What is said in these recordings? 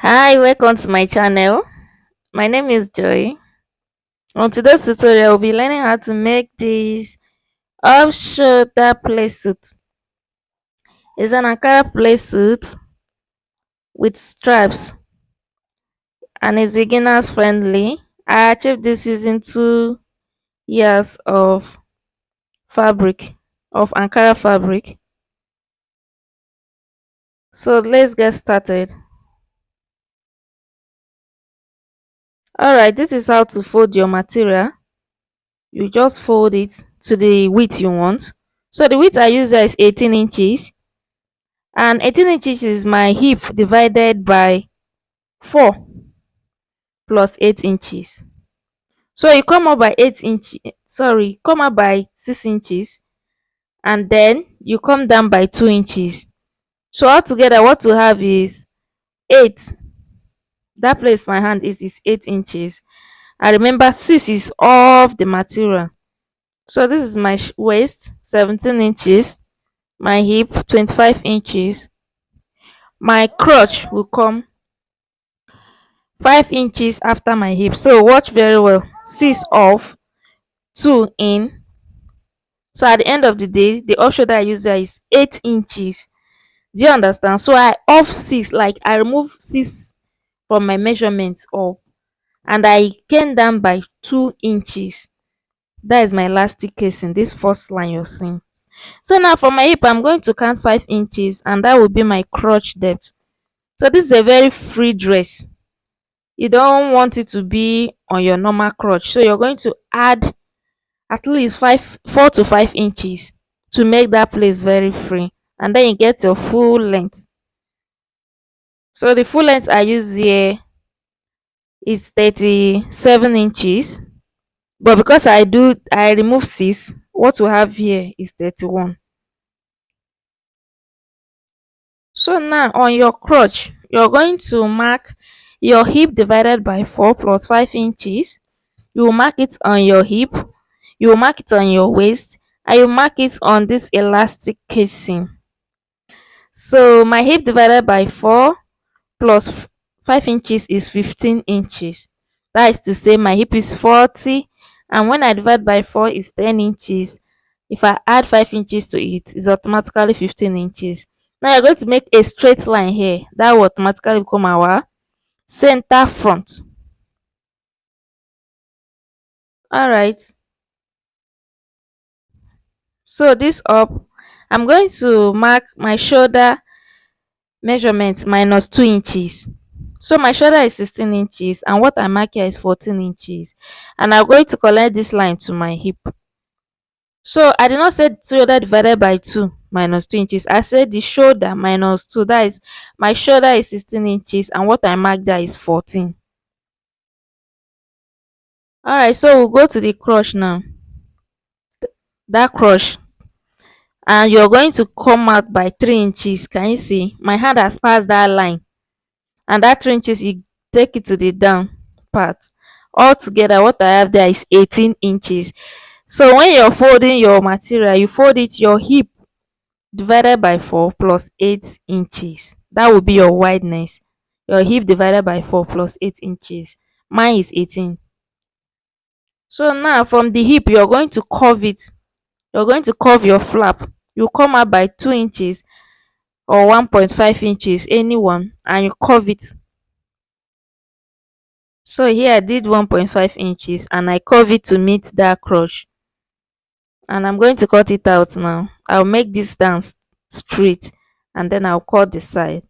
Hi, welcome to my channel. My name is Joy. On today's tutorial, we'll be learning how to make this off-shoulder playsuit. It's an Ankara playsuit with straps and it's beginners friendly. I achieved this using 2 years of fabric, of Ankara fabric. So let's get started. Alright, this is how to fold your material. You just fold it to the width you want. So the width I use here is 18 inches, and 18 inches is my hip divided by 4 plus 8 inches. So you come up by 8 inches, sorry, come up by 6 inches, and then you come down by 2 inches. So altogether what we have is 8. That place my hand is 8 inches. And remember 6 is off the material. So this is my waist, 17 inches, my hip 25 inches, my crotch will come 5 inches after my hip. So watch very well. 6 off, 2 in. So at the end of the day, the off shoulder I use here is 8 inches. Do you understand? So I off 6, like I remove 6 from my measurements up, and I came down by 2 inches. That is my elastic casing, this first line you're seeing. So now for my hip, I'm going to count 5 inches, and that will be my crotch depth. So this is a very free dress. You don't want it to be on your normal crotch, so you're going to add at least 4 to 5 inches to make that place very free, and then you get your full length. So the full length I use here is 37 inches, but because I remove 6, what we have here is 31. So now on your crotch, you're going to mark your hip divided by 4 plus 5 inches. You will mark it on your hip, you will mark it on your waist, and you mark it on this elastic casing. So my hip divided by 4 plus 5 inches is 15 inches. That is to say my hip is 40, and when I divide by 4 is 10 inches. If I add 5 inches to it, it's automatically 15 inches. Now you're going to make a straight line here. That will automatically become our center front. Alright. So this up, I'm going to mark my shoulder measurement minus 2 inches. So my shoulder is 16 inches and what I mark here is 14 inches. And I'm going to collect this line to my hip. So I did not say shoulder divided by 2 minus 2 inches. I said the shoulder minus 2. That is, my shoulder is 16 inches and what I mark there is 14. Alright, so we'll go to the crotch now. That crotch, and you're going to come out by 3 inches. Can you see? My hand has passed that line, and that 3 inches you take it to the down part. Altogether what I have there is 18 inches. So when you're folding your material, you fold it your hip divided by 4 plus 8 inches. That will be your wideness. Your hip divided by 4 plus 8 inches. Mine is 18. So now from the hip, you're going to curve it. You're going to curve your flap. You come out by 2 inches or 1.5 inches, anyone, and you curve it. So here I did 1.5 inches and I curve it to meet that crotch. And I'm going to cut it out now. I'll make this down straight and then I'll cut the side.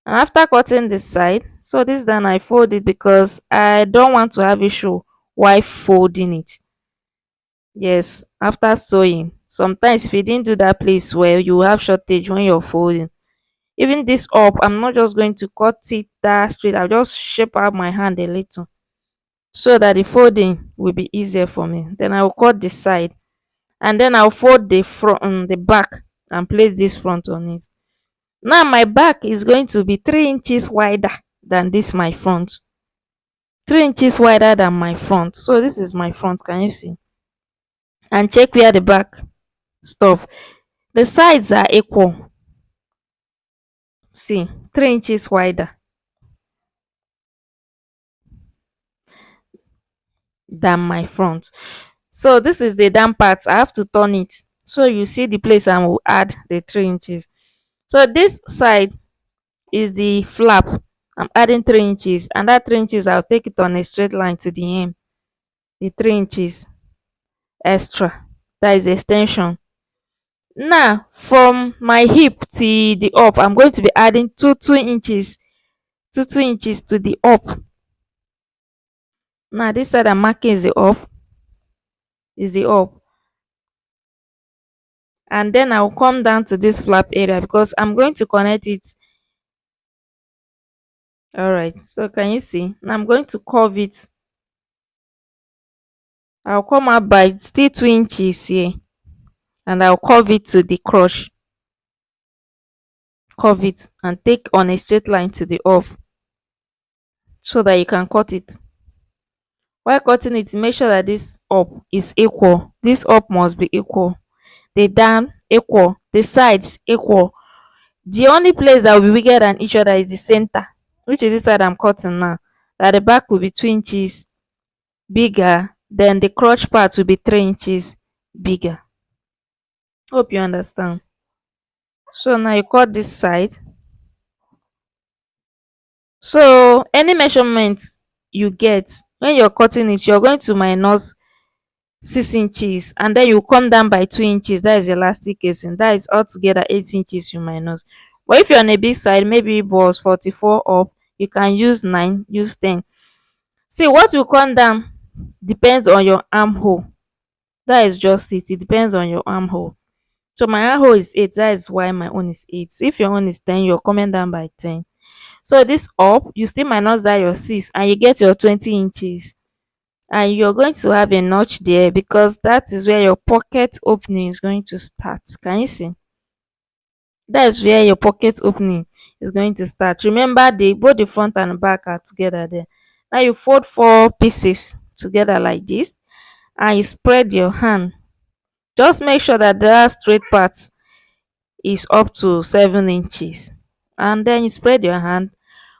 And after cutting the side, so this done, I fold it because I don't want to have issue while folding it. Yes, after sewing, sometimes if you didn't do that place well, you will have shortage when you're folding. Even this up, I'm not just going to cut it that straight. I'll just shape out my hand a little so that the folding will be easier for me. Then I'll cut the side and then I'll fold the front, the back, and place this front on it. Now my back is going to be 3 inches wider than this my front. 3 inches wider than my front. So this is my front, can you see? And check where the back stop. The sides are equal. See, 3 inches wider. than my front. So this is the down part. I have to turn it. So you see the place I will add the 3 inches. So this side is the flap. I'm adding 3 inches, and that 3 inches I'll take it on a straight line to the hem. The 3 inches extra. That is extension. Now from my hip to the up, I'm going to be adding 2 2 inches, 2 2 inches to the up. Now this side I'm marking is the up, and then I'll come down to this flap area because I'm going to connect it. All right, so can you see? Now I'm going to curve it. I'll come out by still 2 inches here, and I'll curve it to the crotch. Curve it and take on a straight line to the up so that you can cut it. While cutting it, make sure that this up is equal. This up must be equal. The down equal. The sides equal. The only place that will be bigger than each other is the center, which is this side I'm cutting now. That the back will be 2 inches bigger, then the crotch part will be 3 inches bigger. Hope you understand. So now you cut this side. So any measurement you get when you're cutting it, you're going to minus 6 inches, and then you come down by 2 inches. That is elastic casing. That is altogether 8 inches you minus. But if you're on a big side, maybe it was 44 up, you can use 9, use 10. See, what will come down depends on your armhole. That is just it. It depends on your armhole. So my armhole is 8. That is why my own is 8. If your own is 10, you're coming down by 10. So this up, you still minus that your 6, and you get your 20 inches. And you're going to have a notch there because that is where your pocket opening is going to start. Can you see? That is where your pocket opening is going to start. Remember, both the front and the back are together there. Now you fold 4 pieces together like this, and you spread your hand. Just make sure that the straight part is up to 7 inches, and then you spread your hand,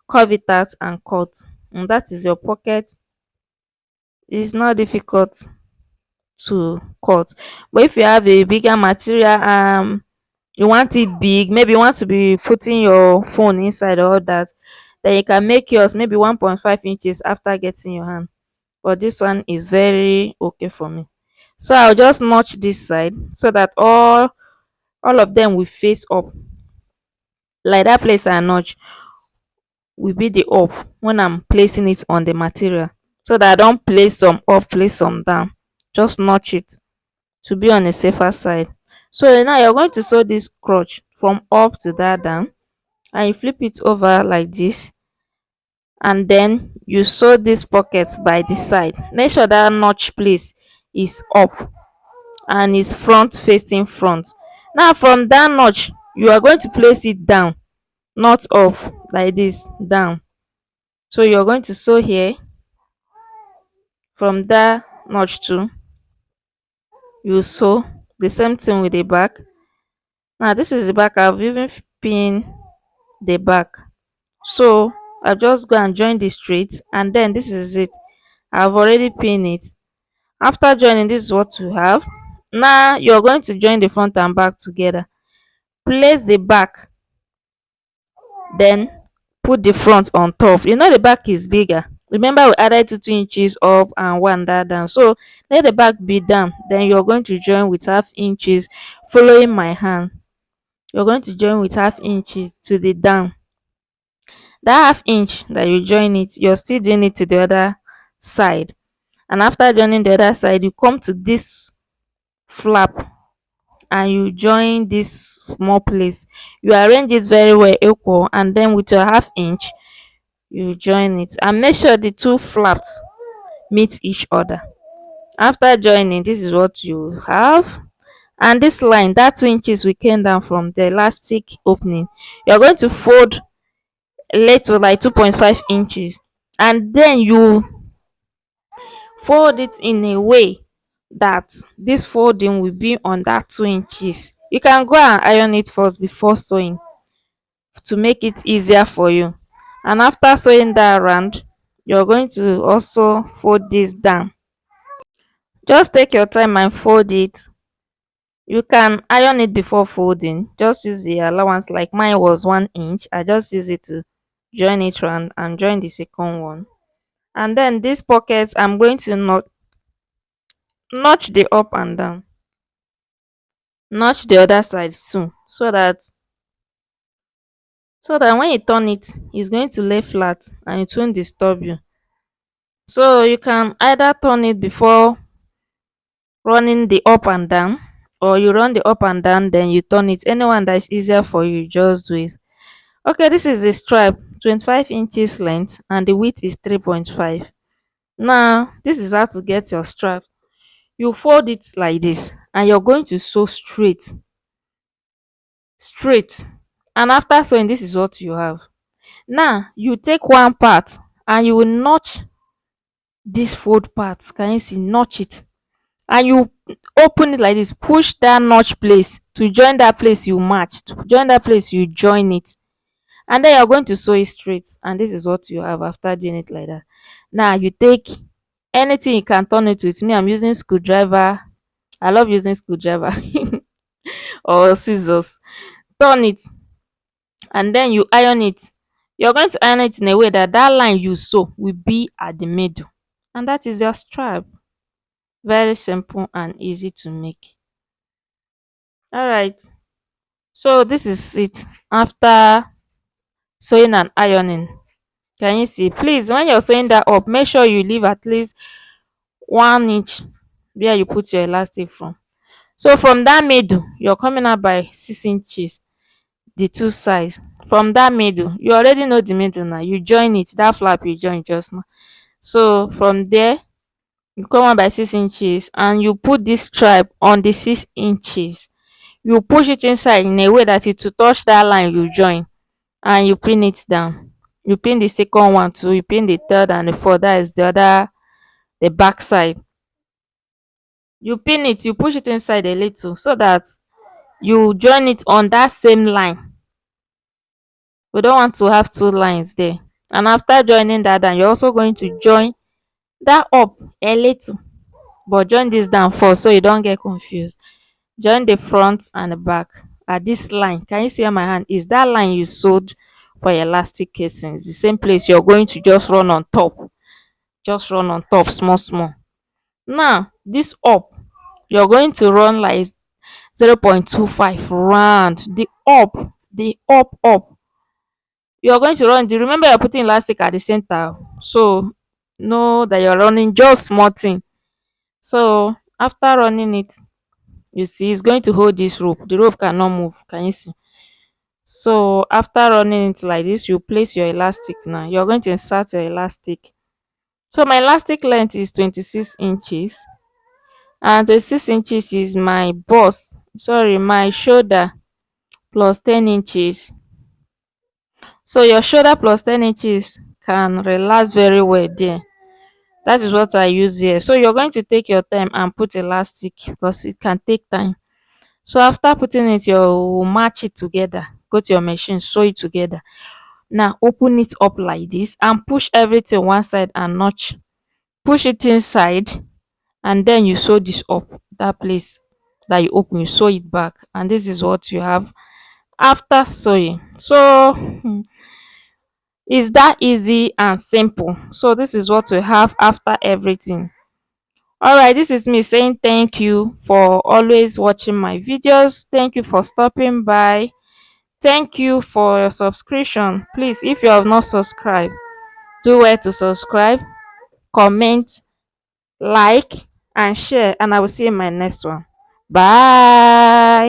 curve it out, and cut. And that is your pocket. It's not difficult to cut. But if you have a bigger material, you want it big, maybe you want to be putting your phone inside or all that, then you can make yours maybe 1.5 inches after getting your hand. But this one is very okay for me. So I'll just notch this side so that all of them will face up. Like that place I notch will be the up when I'm placing it on the material, so that I don't place some up, place some down. Just notch it to be on a safer side. So now you're going to sew this crotch from up to that down, and you flip it over like this, and then you sew these pockets by the side. Make sure that notch place is up and is front facing front. Now from that notch, you are going to place it down, not up, like this, down. So you're going to sew here from that notch too. You sew the same thing with the back. Now this is the back. I've even pinned the back. So I'll just go and join the straight, and then this is it. I've already pinned it. After joining, this is what you have. Now you're going to join the front and back together. Place the back, then put the front on top. You know the back is bigger. Remember, we added 2 inches up and one that down. So let the back be down. Then you're going to join with half inches, following my hand. You're going to join with half inches to the down. That half inch that you join it, you're still doing it to the other side. And after joining the other side, you come to this flap and you join this small place. You arrange it very well equal, and then with your half inch you join it, and make sure the two flaps meet each other. After joining, this is what you have. And this line, that 2 inches we came down from the elastic opening, you're going to fold little, like 2.5 inches, and then you fold it in a way that this folding will be on that 2 inches. You can go and iron it first before sewing to make it easier for you. And after sewing that around, you're going to also fold this down. Just take your time and fold it. You can iron it before folding. Just use the allowance, like mine was 1 inch. I just use it to join it round and join the second one. And then these pockets, I'm going to notch the up and down. Notch the other side too, so that when you turn it, it's going to lay flat and it won't disturb you. So you can either turn it before running the up and down, or you run the up and down then you turn it. Anyone that is easier for you, just do it. Okay, this is the stripe, 25 inches length, and the width is 3.5. Now this is how to get your strap. You fold it like this and you're going to sew straight, and after sewing, this is what you have. Now you take one part and you will notch this fold part. Can you see? Notch it, and you open it like this. Push that notch place to join that place you match, to join that place you join it, and then you're going to sew it straight. And this is what you have after doing it like that. Now you take anything you can turn it with. Me, I'm using screwdriver. I love using screwdriver or scissors. Turn it, and then you iron it. You're going to iron it in a way that that line you sew will be at the middle, and that is your strap. Very simple and easy to make. All right, so this is it after sewing and ironing. Can you see? Please, when you're sewing that up, make sure you leave at least 1 inch where you put your elastic from. So from that middle, you're coming out by 6 inches, the two sides. From that middle, you already know the middle now. You join it, that flap you join just now. So from there, you come out by 6 inches and you put this stripe on the 6 inches. You push it inside in a way that it will touch that line you join, and you pin it down. You pin the second one too, you pin the third and the fourth. That is the back side. You pin it, you push it inside a little so that you join it on that same line. We don't want to have two lines there. And after joining that down, you're also going to join that up a little, but join this down first so you don't get confused. Join the front and the back at this line. Can you see where my hand is? That line you sewed for your elastic casing is the same place you're going to just run on top. Just run on top small small. Now this up, you're going to run like 0.25 round the up. You're going to run the, remember you're putting elastic at the center, so know that you're running just small thing. So after running it, you see it's going to hold this rope. The rope cannot move. Can you see? So after running it like this, you place your elastic. Now you're going to insert your elastic. So my elastic length is 26 inches, and 26 inches is my shoulder plus 10 inches. So your shoulder plus 10 inches can relax very well there. That is what I use here. So you're going to take your time and put elastic because it can take time. So after putting it, you match it together. Go to your machine, sew it together. Now open it up like this and push everything one side and notch. Push it inside, and then you sew this up. That place that you open, you sew it back, and this is what you have after sewing. So it's that easy and simple. So this is what we have after everything. All right, this is me saying thank you for always watching my videos. Thank you for stopping by. Thank you for your subscription. Please, if you have not subscribed, do well to subscribe, comment, like, and share, and I will see you in my next one. Bye.